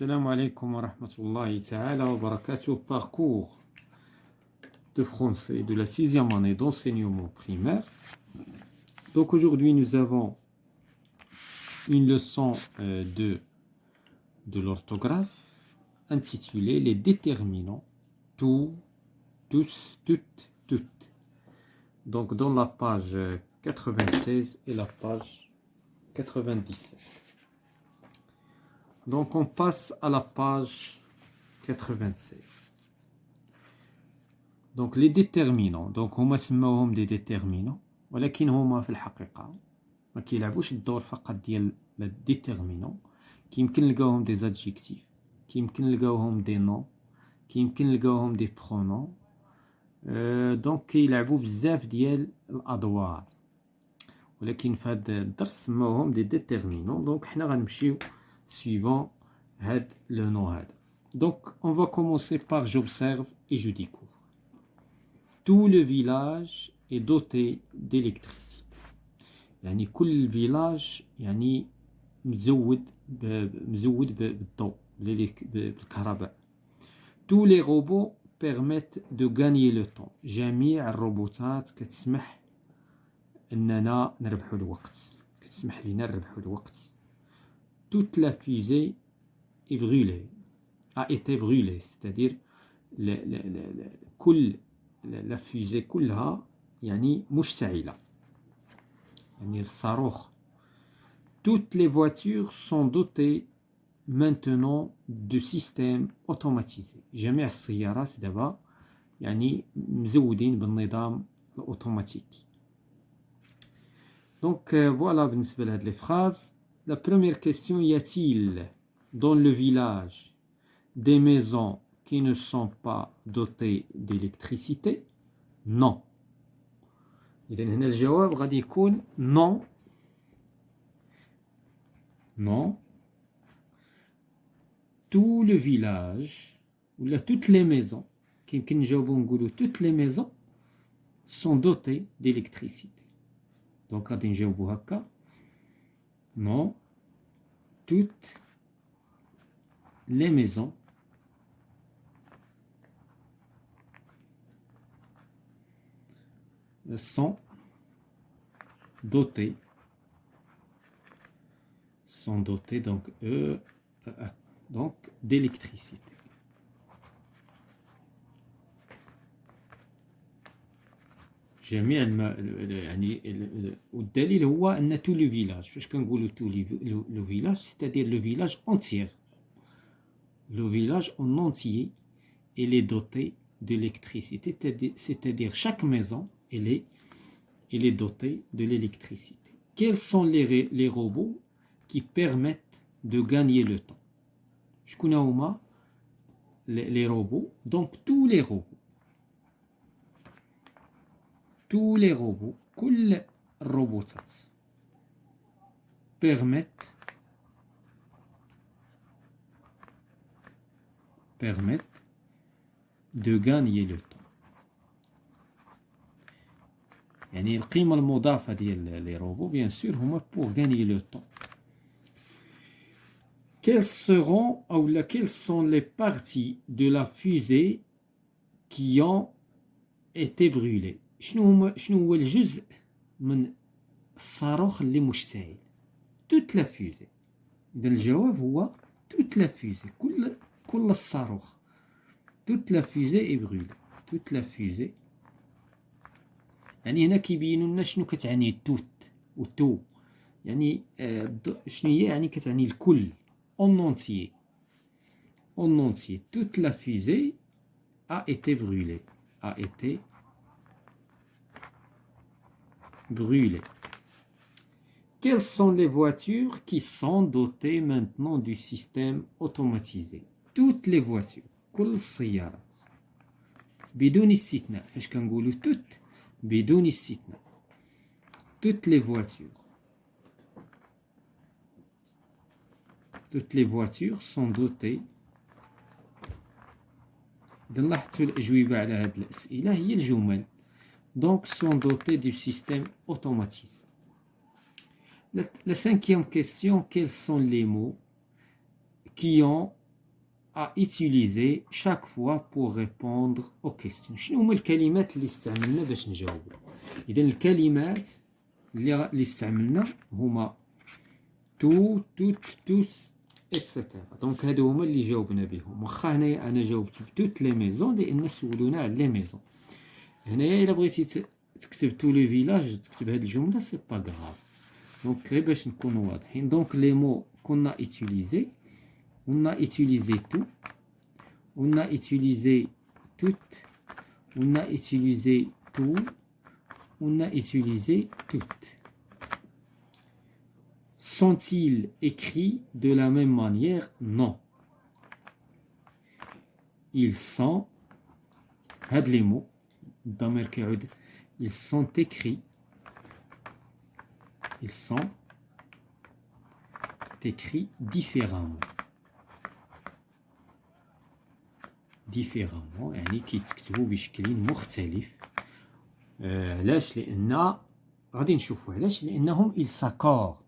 Assalamu alaikum wa rahmatullahi ta'ala wa barakatuh. Parcours de français de la 6e année d'enseignement primaire. Donc aujourd'hui nous avons une leçon de l'orthographe intitulée Les déterminants tout, tous, toutes, toutes. Donc dans la page 96 et la page 97. Donc on passe à la page 96. Donc les déterminants. Donc هما سموهم des déterminants ولكن هما في الحقيقة ما كيلعبوش الدور فقط ديال الديتيرمينون. كيمكن نلقاوهم des adjectifs، كيمكن نلقاوهم des noms، كيمكن نلقاوهم des pronoms. دونك كيلعبوا بزاف ديال الادوار، ولكن في هذا الدرس سموهم des déterminants. دونك حنا غنمشيو suivant le nom. Donc, on va commencer par j'observe et je découvre. Tout le village est doté d'électricité. يعني كل village يعني مزود بالضوء بالكهرباء. Tous les robots permettent de gagner le temps. جميع الروبوتات كتسمح اننا نربحوا الوقت، كتسمح لنا نربحوا الوقت. Toute la fusée est brûlée, a été brûlée, c'est-à-dire la fusée كلها يعني مشتعلة، يعني الصاروخ. Toutes les voitures sont dotées maintenant de systèmes automatisés. جميع السيارات دابا يعني مزودين بالنظام الأوتوماتيكي. Donc voilà بالنسبة لهاد les phrases. La première question, y a-t-il dans le village des maisons qui ne sont pas dotées d'électricité? Non. إذن هنا الجواب غادي يكون non. Non. Tout le village ou toutes les maisons كيمكن نجاوبو نقولو toutes les maisons sont dotées d'électricité. Donc غادي نجاوبو هكا. Non, toutes les maisons sont dotées donc d'électricité. جميع يعني والدليل هو ان تو لو فيلاج. فاش كنقولوا تو لو فيلاج c'est-à-dire le village entier. Le village en entier il est doté d'électricité, c'est-à-dire chaque maison elle est dotée de l'électricité. Quels sont les robots qui permettent de gagner le temps? شكون هما les robots? Donc tous les robots. Tous les robots, كل الروبوتات permettent de gagner le temps. يعني القيمة المضافة ديال les robots bien sûr هما pour gagner le temps. Quelles sont les parties de la fusée qui ont été brûlées? شنو هو الجزء من الصاروخ اللي مشتعل؟ toute la fusée. إذا الجواب هو toute la fusée، كل الصاروخ. toute la fusée est brûlée. toute la fusée يعني هنا كيبينوا لنا شنو كتعني توت وتو، يعني شنو هي، يعني كتعني الكل en entier. en entier toute la fusée a été brûlée. a été brûlée. Quelles sont les voitures qui sont dotées maintenant du système automatisé? Toutes les voitures. كل السيارات. بدون استثناء. فاش كنقولوا toutes بدون استثناء. Toutes les voitures. Toutes les voitures sont dotées. إذا لاحظتوا الأجوبة على هذه الأسئلة هي الجمل. Donc sont dotés du système automatisé. La cinquième question, quels sont les mots qui ont à utiliser chaque fois pour répondre aux questions. شنو هما الكلمات اللي استعملنا باش نجاوبوا؟ إذا الكلمات اللي استعملنا هما تو توت توس اتسيتيرا. دونك هادو هما اللي جاوبنا بهم. واخا هنايا انا جاوبت بتوت لي ميزون لان سولونا على لي ميزون. هنايا الا بغيتي تكتب تو لو فيلاج تكتب هاد الجمله سي با غراف. دونك غير باش نكونوا واضحين. دونك لي مو كنا utiliser on a utilisé tout, on a utilisé toutes, on a utilisé tout, on a utilisé toutes. Sont-ils écrits de la même manière? Non. Ils sont, هاد les mots, الضمير كيعود, ils sont écrits, ils sont écrits différemment. ديفيرامون يعني كيتكتبوا بشكل مختلف. علاش؟ لان غادي نشوفوا علاش. لانهم ils s'accordent.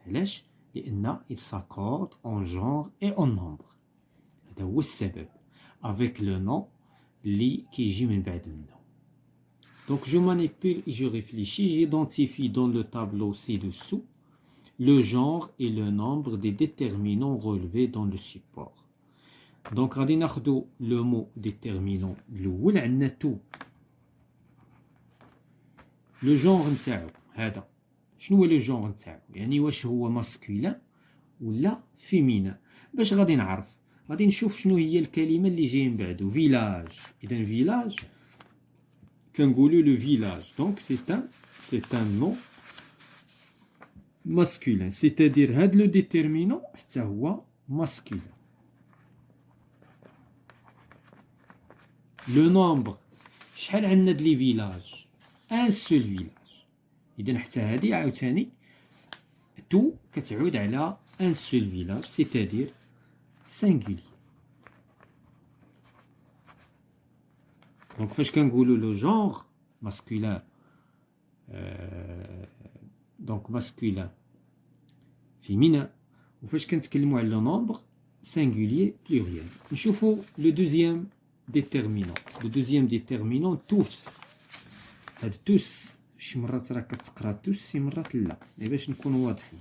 علاش؟ لان ils s'accordent en genre et en nombre. هذا هو السبب. avec le nom اللي كيجي من بعد النوم. donc je manipule et je réfléchis. J'identifie dans le tableau ci-dessous le genre et le nombre des déterminants relevés dans le support. دونك غادي ناخدو لو مو ديتيرمينون الاول. عندنا تو لو جونغ نتاعو هذا. شنو هو لو جونغ نتاعو؟ يعني واش هو ماسكولين ولا فيمينا. باش غادي نعرف غادي نشوف شنو هي الكلمه اللي جايه من بعدو. فيلاج. اذا فيلاج كنقولوا لو فيلاج. دونك سي ان نو ماسكولين. سيتادير هاد لو ديتيرمينون حتى هو ماسكولين. لو نومبر شحال عندنا د لي فيلاج؟ ان سول فيلاج. اذا حتى هذه عاوتاني تو كتعود على ان سول فيلاج سيتادير سانغولي. دونك فاش كنقولوا لو جونغ ماسكولين دونك ماسكولين فيمينا. وفاش كنتكلموا على لو نومبر سانغولي بلوريال. نشوفوا لو دوزيام déterminant. Le deuxième déterminant tous. هاد tous شي مرات راه كتقرا tous شي مرات لا. باش نكونوا واضحين.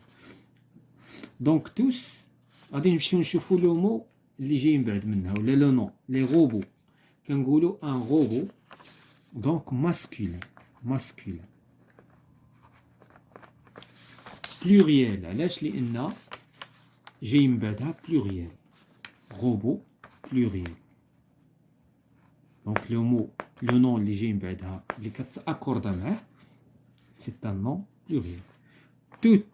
دونك tous غادي نمشيو نشوفوا لو مو اللي جاي من بعد منها ولا لو نون. لي روبو كنقولوا ان روبو. دونك ماسكولين. ماسكولين بلوريال. علاش؟ لان جاي من بعدها بلوريال. روبو بلوريال. دونك لو مو لو نون اللي جاي من بعدها اللي كتاكوردا معاه سي ان نون بلوريال. توت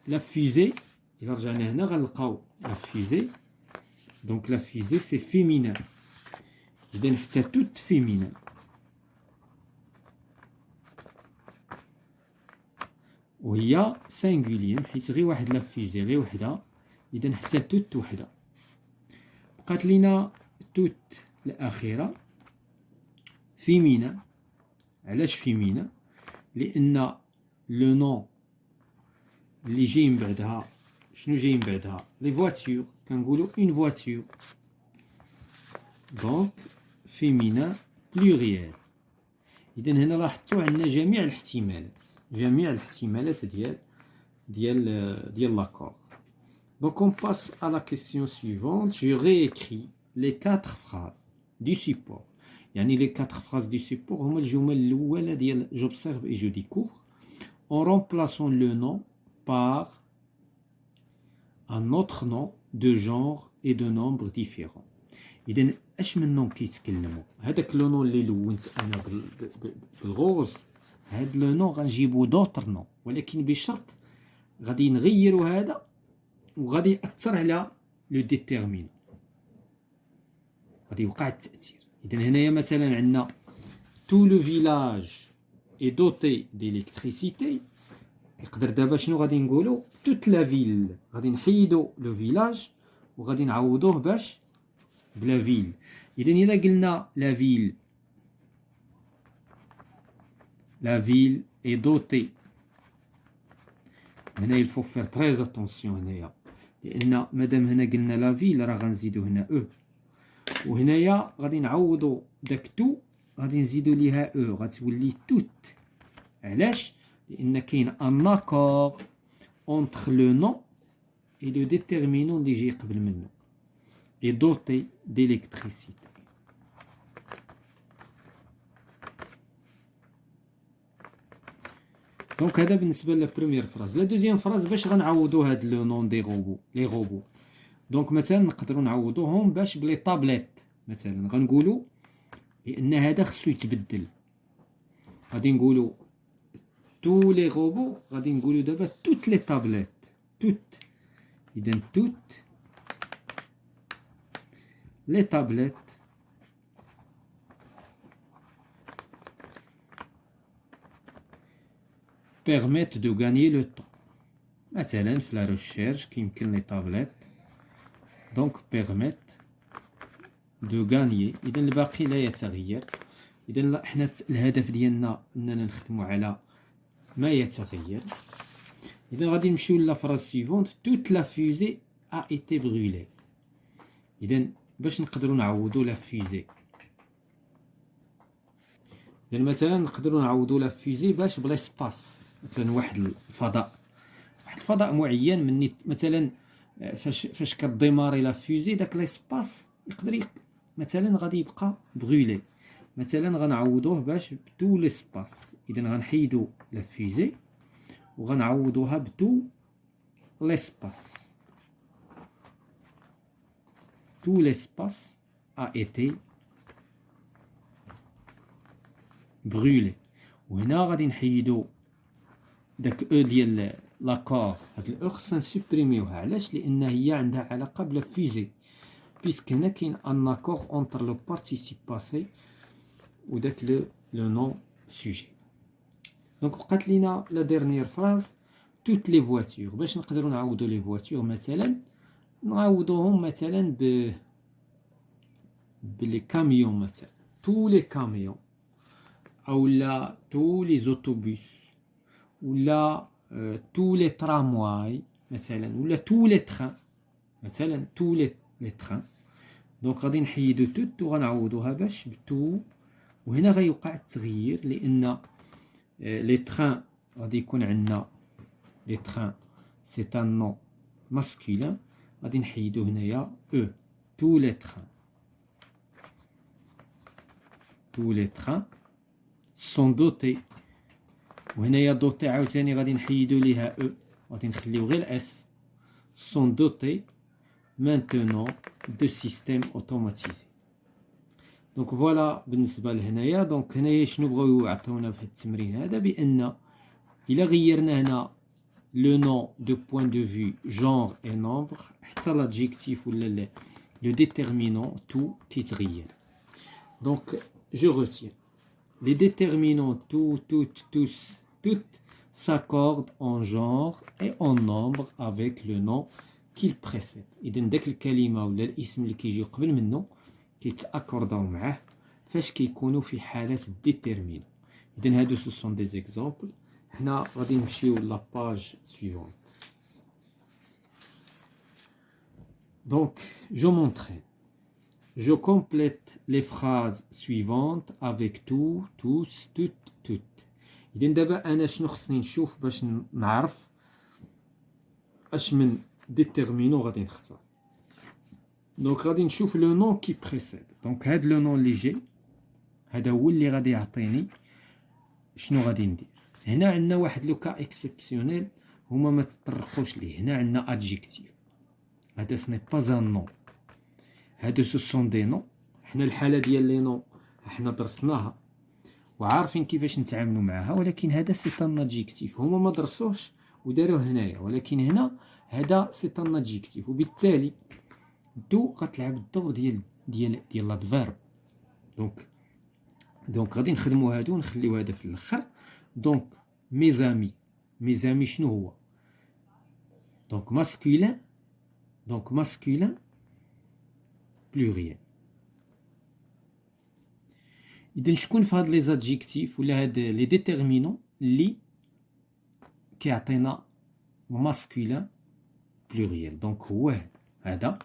لا فوزي. الا رجعنا هنا غنلقاو لا فوزي. دونك لا فوزي سي فيمينان. اذا حتى توت فيمينان. وهي سانغولير حيت غير واحد لا فوزي غير وحده. اذا حتى توت وحده. بقات لينا توت الاخيره فيمينا. علاش فيمينا؟ لان لو نون اللي جاي من بعدها شنو جاي من بعدها؟ لي فواتور. كنقولوا اون فواتور. دونك فيمينا بلوريال. اذا هنا لاحظتوا عندنا جميع الاحتمالات. جميع الاحتمالات ديال لاكور. Donc on passe à la question suivante. Je réécris les 4 phrases du support. يعني les 4 phrases du support هما الجمل الأولى ديال j'observe et je découvre en remplaçant le nom par un autre nom de genre et de nombre différents. إذا اش من نون كيتكلموا؟ هذاك لو نون اللي لونت انا بالغوز هاد لو نون غنجيبو دوطر نون ولكن بشرط غادي نغيروا هذا وغادي يأثر على لو ديتيرمينون. غادي يوقع التأثير. إذا هنايا مثلا عندنا تو لو فيلاج اي دوتي ديليكتريسيتي. يقدر دابا شنو غادي نقولوا؟ توت لا فيل. غادي نحيدو لو فيلاج وغادي نعوضوه باش بلا فيل. إذا إلا قلنا لا فيل اي دوتي. هنا il faut faire très attention. هنايا لان مادام هنا قلنا لا فيل راه غنزيدو هنا او، وهنايا غادي نعوضو داك تو غادي نزيدو ليها او غتولي توت. علاش؟ لان كاين ان اكور اونتر لو نون اي لو ديتيرمينون اللي جاي قبل منه اي دوتي ديليكتريسيتي. دونك هذا بالنسبه لا بروميير فراز. لا دوزيام فراز باش غنعوضو هاد لو نون دي روبو لي روبو. دونك مثلا نقدروا نعوضوهم باش بلي طابليت. مثلا غنقولوا لان هذا خصو يتبدل، غادي نقولوا تو لي روبو، غادي نقولوا دابا توت لي طابليت توت. اذا توت لي طابليت permettent de gagner le temps. مثلا في لا ريشيرش كيمكن لي طابليت دونك permettent de gagner. اذا الباقي لا يتغير. اذا حنا الهدف ديالنا اننا نخدموا على ما يتغير. اذا غادي نمشيو لا فراز سيفونت toute la fusée a été brûlée. اذا باش نقدروا نعوضوا لا فيزي، اذا مثلا نقدروا نعوضوا لا فيزي باش بلا سباس. مثلا واحد الفضاء معين مني مثلا فاش كديماري لا فيزي داك ليسباس يقدر مثلا غادي يبقى بغولي. مثلا غنعوضوه باش بتو ليسباس. اذا غنحيدوا لا فيزي وغنعوضوها بتو ليسباس. tout l'espace a été brûlé. وهنا غادي نحيدو داك او ديال لاكور. هاد الاو خصنا نسوبريميوها. علاش؟ لان هي عندها علاقه بلا فيزي، بيسك هنا كاين ان اكور اونتر لو بارتيسيب باسي وداك لو نون سوجي. دونك بقات لينا لا ديرنيير فراز توت لي فواتور. باش نقدروا نعوضوا لي فواتور مثلا نعوضوهم مثلا بلي كاميون. مثلا تو لي كاميون اولا تو لي زوتوبوس ولا تو لي ترامواي مثلا ولا تو لي تران. مثلا تو لي تران. دونك غادي نحيدو توت وغنعوضوها باش بتو. وهنا غيوقع التغيير لان لي تران غادي يكون عندنا لي تران سي ان نون ماسكولين. غادي نحيدو هنايا او تو لي تران. tous les trains sont dotés. وهنايا دوتي عاوتاني غادي نحيدو ليها او غادي نخليو غير اس. sont dotés maintenant de systèmes automatisés. دونك فوالا بالنسبه لهنايا. دونك هنايا شنو بغاو يعطيونا في هاد التمرين هذا؟ بان الا غيرنا هنا لو نون دو بوين دو فيو جونر اي نومبر حتى لادجيكتيف ولا لو ديتيرمينون تو كيتغير. دونك je retiens. Les déterminants tout, toutes, tous, toutes s'accordent en genre et en nombre avec le nom qu'il précède. إذا داك الكلمة ولا الاسم اللي كيجي قبل منه كيتأكورداو معاه فاش كيكونوا في حالة ديتيرمينون. إذا هادو سو سون دي زيكزامبل. حنا غادي نمشيو لا باج سويفونت. دونك جو مونطرين. Je complète les phrases suivantes avec tout, tous, toutes, toutes. إذا دابا أنا شنو خصني نشوف باش نعرف اش من ديتيرمينون غادي نختار؟ دونك غادي نشوف لو نون كي بريسيد. دونك هاد لو نون اللي جاي هذا هو اللي غادي يعطيني شنو غادي ندير. هنا عندنا واحد لو كا اكسبسيونيل هما ما تطرقوش ليه. هنا عندنا ادجيكتيف. هذا سني با ان نون. هادو سو سون دي نون. حنا الحاله ديال لي نون حنا درسناها وعارفين كيفاش نتعاملوا معها، ولكن هذا سي ان ادجيكتيف. هما ما درسوش وداروه هنايا، ولكن هنا هذا سي ان ادجيكتيف. وبالتالي دو غتلعب الدور ديال لادفيرب. دونك غادي نخدموا هادو ونخليو هذا في الاخر. دونك ميزامي شنو هو؟ دونك ماسكولين. دونك ماسكولين بلوريال. اذا شكون في هاد لي زادجيكتيف ولا هاد لي ديتيرمينون اللي كيعطينا ماسكولين pluriel. Donc هو هذا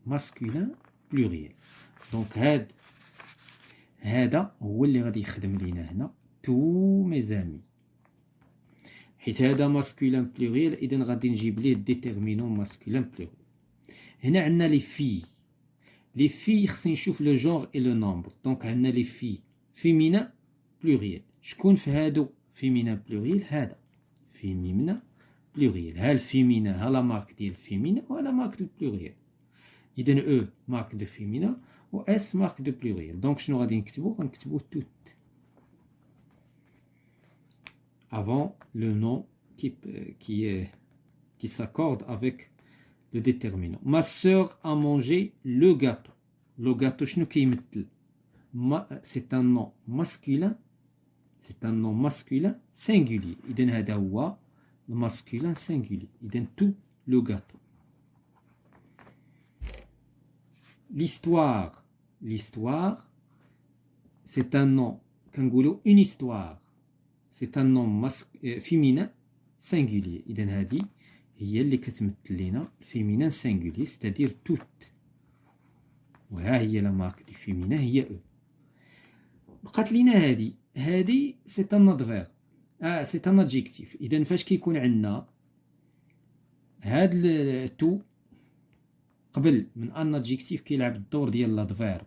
masculin pluriel. Donc هذا هو اللي غادي يخدم لينا هنا tous mes amis. حيت هذا masculin pluriel إذن غادي نجيب ليه déterminant masculin pluriel. هنا عندنا les filles. Les filles خصني نشوف le genre et le nombre. Donc عندنا les filles féminin pluriel. شكون في هادو féminin pluriel؟ هذا féminin pluriel. ها الفيمينا ها لا مارك ديال الفيمينا وها مارك دو pluriel. إذن او مارك دو فيمينا و اس مارك دو pluriel. دونك شنو غادي نكتبو؟ غنكتبو توت avant le nom qui s'accorde avec le déterminant. Ma sœur a mangé le gâteau. Le gâteau شنو كيمثل؟ c'est un nom masculin. C'est un nom masculin singulier. إذن هذا هو masculin singulier. إذن tout le gâteau. L'histoire. L'histoire, c'est un nom, كنقولوا une histoire. C'est un nom féminin singulier. إذن هذه هي اللي كتمثل لنا féminin singulier, c'est-à-dire toute. وها هي لا مارك دو féminin هي او. بقات لينا هذه c'est un adverbe. c'est un adjectif. إذن فاش كيكون عندنا هاد تو قبل من ان adjectif كيلعب الدور ديال لادفيرب،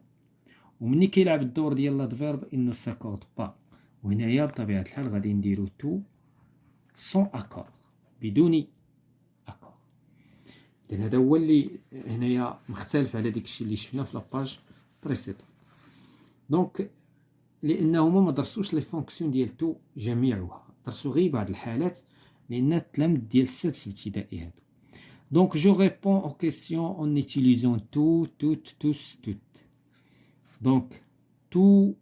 ومني كيلعب الدور ديال لادفيرب انه ساكورد با، وهنايا بطبيعة الحال غادي نديرو تو سون اكور، بدون اكور. إذن هذا هو اللي هنايا مختلف على داكشي اللي شفنا في لاباج بريسيدون. دونك لانهما ما درسوش لي فونكسيون ديال تو جميعها، درسوا غير بعض الحالات لان التلامذ ديال السادس ابتدائي هادو. Donc, je réponds aux questions en utilisant tout, toutes, tous, toutes. Donc, tous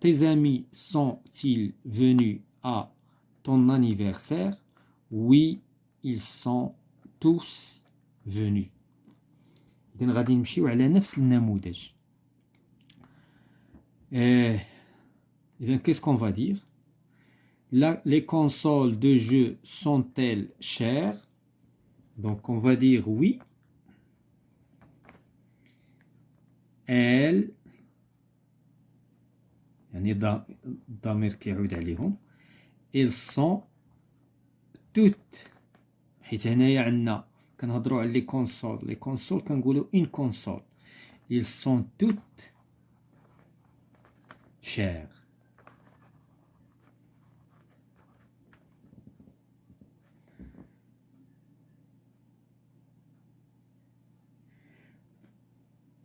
tes amis sont-ils venus à ton anniversaire? Oui, ils sont tous venus. إذن غادي نمشيو على نفس النموذج. إذن qu'est-ce qu'on va dire? Les consoles de jeux sont-elles chères? Donc, on va dire oui. Elle, يعني الضمير كيعود عليهم. Ils sont toutes. حيت هنايا عندنا كنهضروا على لي كونسول. لي كونسول كنقولوا une console. Ils sont toutes chères.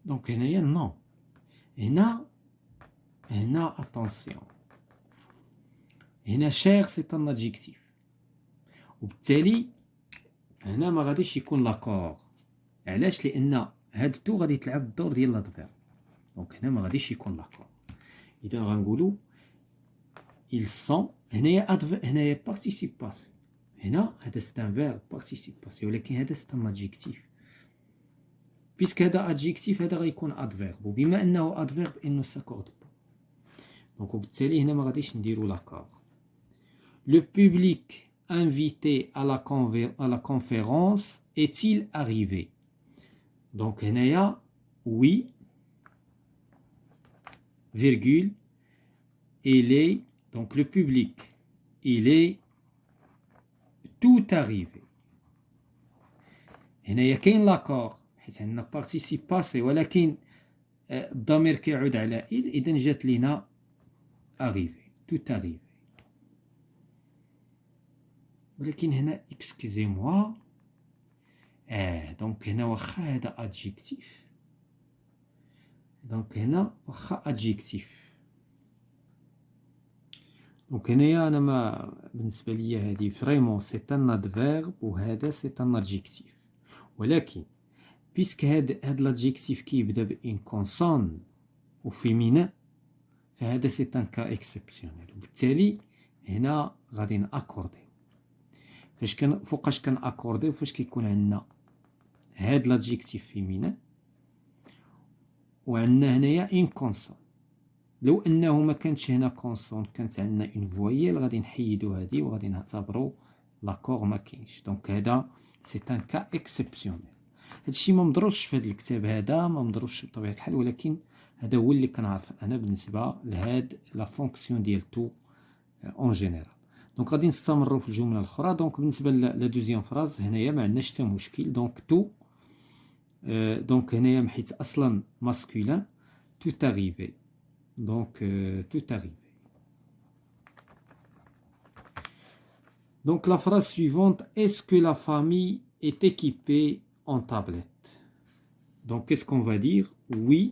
دونك هنايا نو. هنا اتونسيون، هنا شير سي ان ادجيكتيف، وبالتالي هنا ما غاديش يكون لاكور. علاش؟ لان هاد تو غادي تلعب الدور ديال لادفيرب، دونك هنا ما غاديش يكون لاكور. اذا غنقولوا ils sont. هنايا بارتيسيب باسي، هنا هذا سي ان فيرب بارتيسيب باسي، ولكن هذا سي ان ادجيكتيف. بيسك هذا adjectif هذا غيكون adverbe، وبما انه adverbe انه s'accorde pas، دونك وبالتالي هنا ما غاديش نديرو لاكور. Le public invité à la conférence est-il arrivé? Donc هنايا oui virgule il est. Donc le public il est tout arrivé. هنايا كاين لاكور حيت عندنا بارتيسيب باسي، ولكن الضمير كيعود على إل، إذن جات لينا أغيفي تو أغيفي. ولكن هنا إكسكيزي موا دونك هنا واخا هذا أدجيكتيف، دونك هنا واخا أدجيكتيف، دونك هنايا أنا ما بالنسبة ليا هادي فريمون سي ان أدفيرب وهذا سي ان أدجيكتيف. ولكن بيسك هاد لادجيكتيف كيبدا بإن كونسون و فيمينا، فهذا سي ان كا اكسبسيونيل، وبالتالي هنا غادي ناكورديو. فوقاش كناكورديو؟ فاش كيكون عندنا هاد لادجيكتيف فيمينا وعندنا هنايا إن كونسون. لو انه ما كانتش هنا كونسون، كانت عندنا اون فويال، غادي نحيدو هادي وغادي نعتبرو l'accord ما كاينش. دونك هذا سي ان كا اكسبسيونيل. هادشي ما مدروسش في هذا الكتاب هذا، ما مدروسش بطبيعه الحال، ولكن هذا هو اللي كنعرف انا بالنسبه لهاد لا فونكسيون ديال تو اون جينيرال. دونك غادي نستمروا في الجمله الاخرى. دونك بالنسبه لا دوزيام فراز هنايا ما عندناش حتى مشكل. دونك تو دونك هنايا حيت اصلا ماسكولين tout arrivé. Donc tout arrivé. Donc la phrase suivante, est-ce que la famille est équipée en tablette? Donc qu'est-ce qu'on va dire? Oui,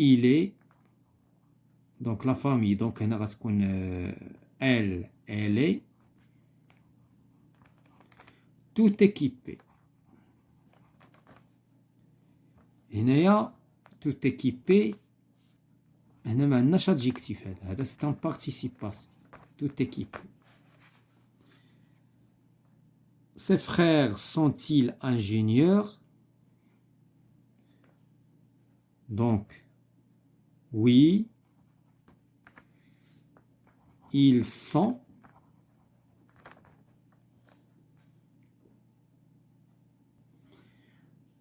il est. Donc la famille, donc elle est tout équipée. هنايا tout équipé هنا ما عندناش adjectif. هذا c'est un participe passé. tout équipé. Ses frères sont-ils ingénieurs? Donc oui, ils sont.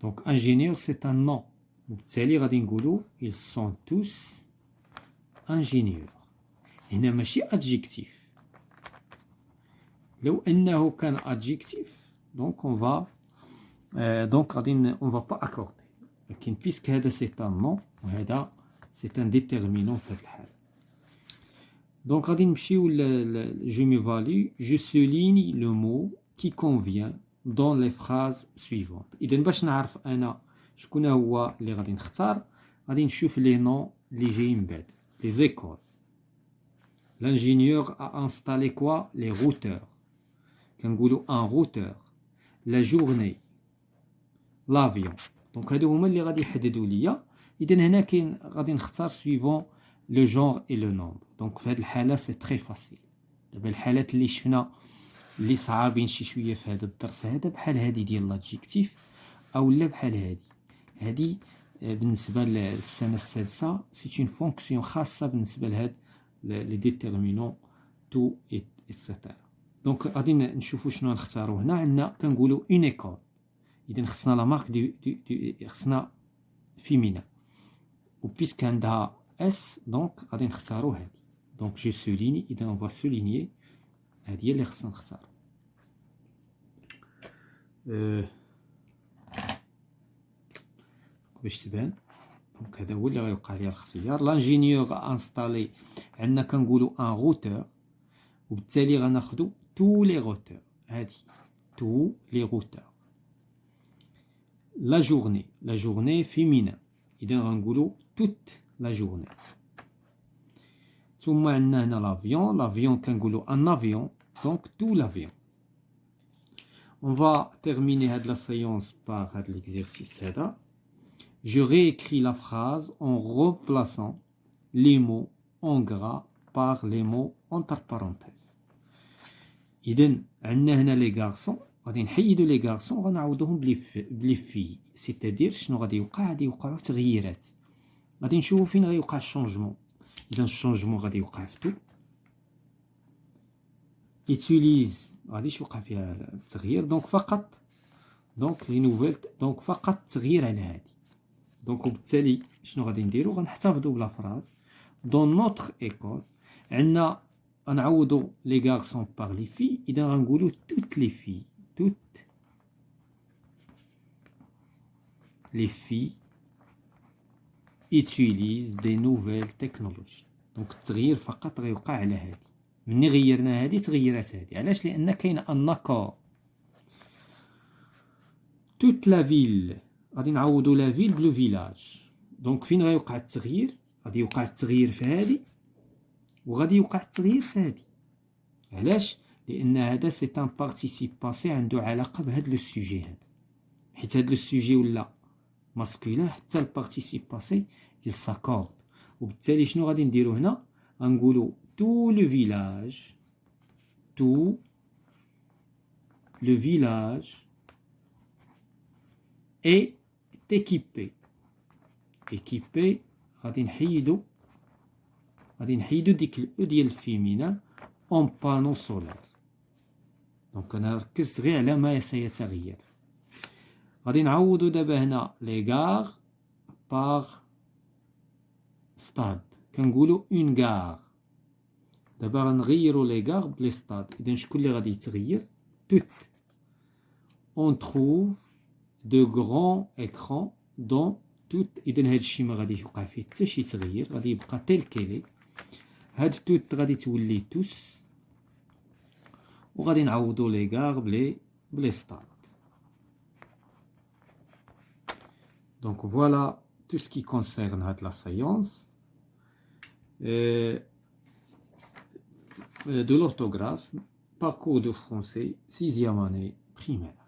Donc ingénieur c'est un nom. وبالتالي غادي نقولوا ils sont tous ingénieurs. هنا ماشي adjectif. لو انه كان adjectif donc on va donc غادي on va pas accorder. لكن puisque هذا c'est un nom وهذا c'est un déterminant في هذه الحالة. donc غادي نمشيو je m'évalue, je souligne le mot qui convient dans les phrases suivantes. إذا باش نعرف أنا شكون هو اللي غادي نختار غادي نشوف لي نون اللي جايين بعد. les écoles. l'ingénieur a installé quoi? les routeurs. كنقولوا un routeur. la journée. l'avion. donc هادو هما اللي غادي يحددوا ليا. اذا هنا كاين غادي نختار suivant le genre et le nombre. donc في هذه الحاله سي تري فاسيل. دابا الحالات اللي شفنا اللي صعابين شي شويه في هذا الدرس هذا بحال هذه ديال لادجيكتيف او لا بحال هذه بالنسبه للسنه السادسه سي اون فونكسيون خاصه بالنسبه لهاد لي ديتيرمينون تو ايتترا. دونك غادي نشوفوا شنو نختاروا هنا. عندنا كنقولوا اون ايكول. اذا خصنا لا مارك دي خصنا فيمينا وبيسك عندها اس دونك غادي نختاروا هذه. دونك جو سوليني. اذا اون فوا سولينيي هذه هي اللي خصنا نختاروا. باش تبان دونك هذا هو اللي غيوقع ليا الاختيار. لانجينيور انستالي عندنا كنقولوا ان روتور وبالتالي غناخذوا tous les routeurs. هذه tous les routeurs. la journée féminin. إذا غنقولوا toute la journée. ثم عندنا هنا l'avion كنقولوا un avion donc tout l'avion. on va terminer هاد la séance par هاد l'exercice هذا. je réécris la phrase en remplaçant les mots en gras par les mots entre parenthèses. إذا عندنا هنا لي غارسون غادي نحيدوا لي غارسون وغنعوضوهم بلي في. سيتادير شنو غادي يوقع؟ غادي يوقعوا تغييرات. غادي نشوفوا فين غيوقع الشونجمون. اذا الشونجمون غادي يوقع في تو. يوتيليز غاديش يوقع فيها التغيير. دونك فقط دونك لي نوفيل دونك فقط تغيير على هذه. دونك وبالتالي شنو غادي نديروا؟ غنحتفظوا بلا فراز دون نوتر ايكول. عندنا غنعوضوا لي غارسون باغ لي في. اذا غنقولوا توت لي في. توت لي في utilisent des nouvelles technologies. دونك التغيير فقط غيوقع على هذه. مني غيرنا هذه تغيرات هذه. علاش؟ لان كاين ان اكور. توت لا فيل غادي نعوضوا لا فيل بلو فيلاج. دونك فين غيوقع التغيير؟ غادي يوقع التغيير في هذه وغادي يوقع التغيير في هذه. علاش؟ لان هذا سي ان بارتيسيب باسي عنده علاقه بهذا لو سوجي هذا. حيت هذا لو سوجي ولا ماسكولين حتى البارتيسيب باسي il s'accorde. وبالتالي شنو غادي نديرو هنا؟ غنقولوا tout le village est équipé. غادي نحيدو ديك الاو ديال الفيمينا اون بانو سولار. دونك انا ركزت غير على ما سيتغير. غادي نعوضو دابا هنا لي غار باغ ستاد، كنقولو اون غار. دابا غنغيرو لي غار بلي ستاد. اذا شكون اللي غادي يتغير؟ توت. اون تروف دو غران اكران دون توت. اذا هادشي ما غادي يوقع فيه حتى شي تغيير، غادي يبقى تيل كيلي. هاد توت غادي تولي توس، وغادي نعوضو لي غار بلي ستاد. Donc voilà tout ce qui concerne la séance de l'orthographe, parcours de français, 6e année primaire.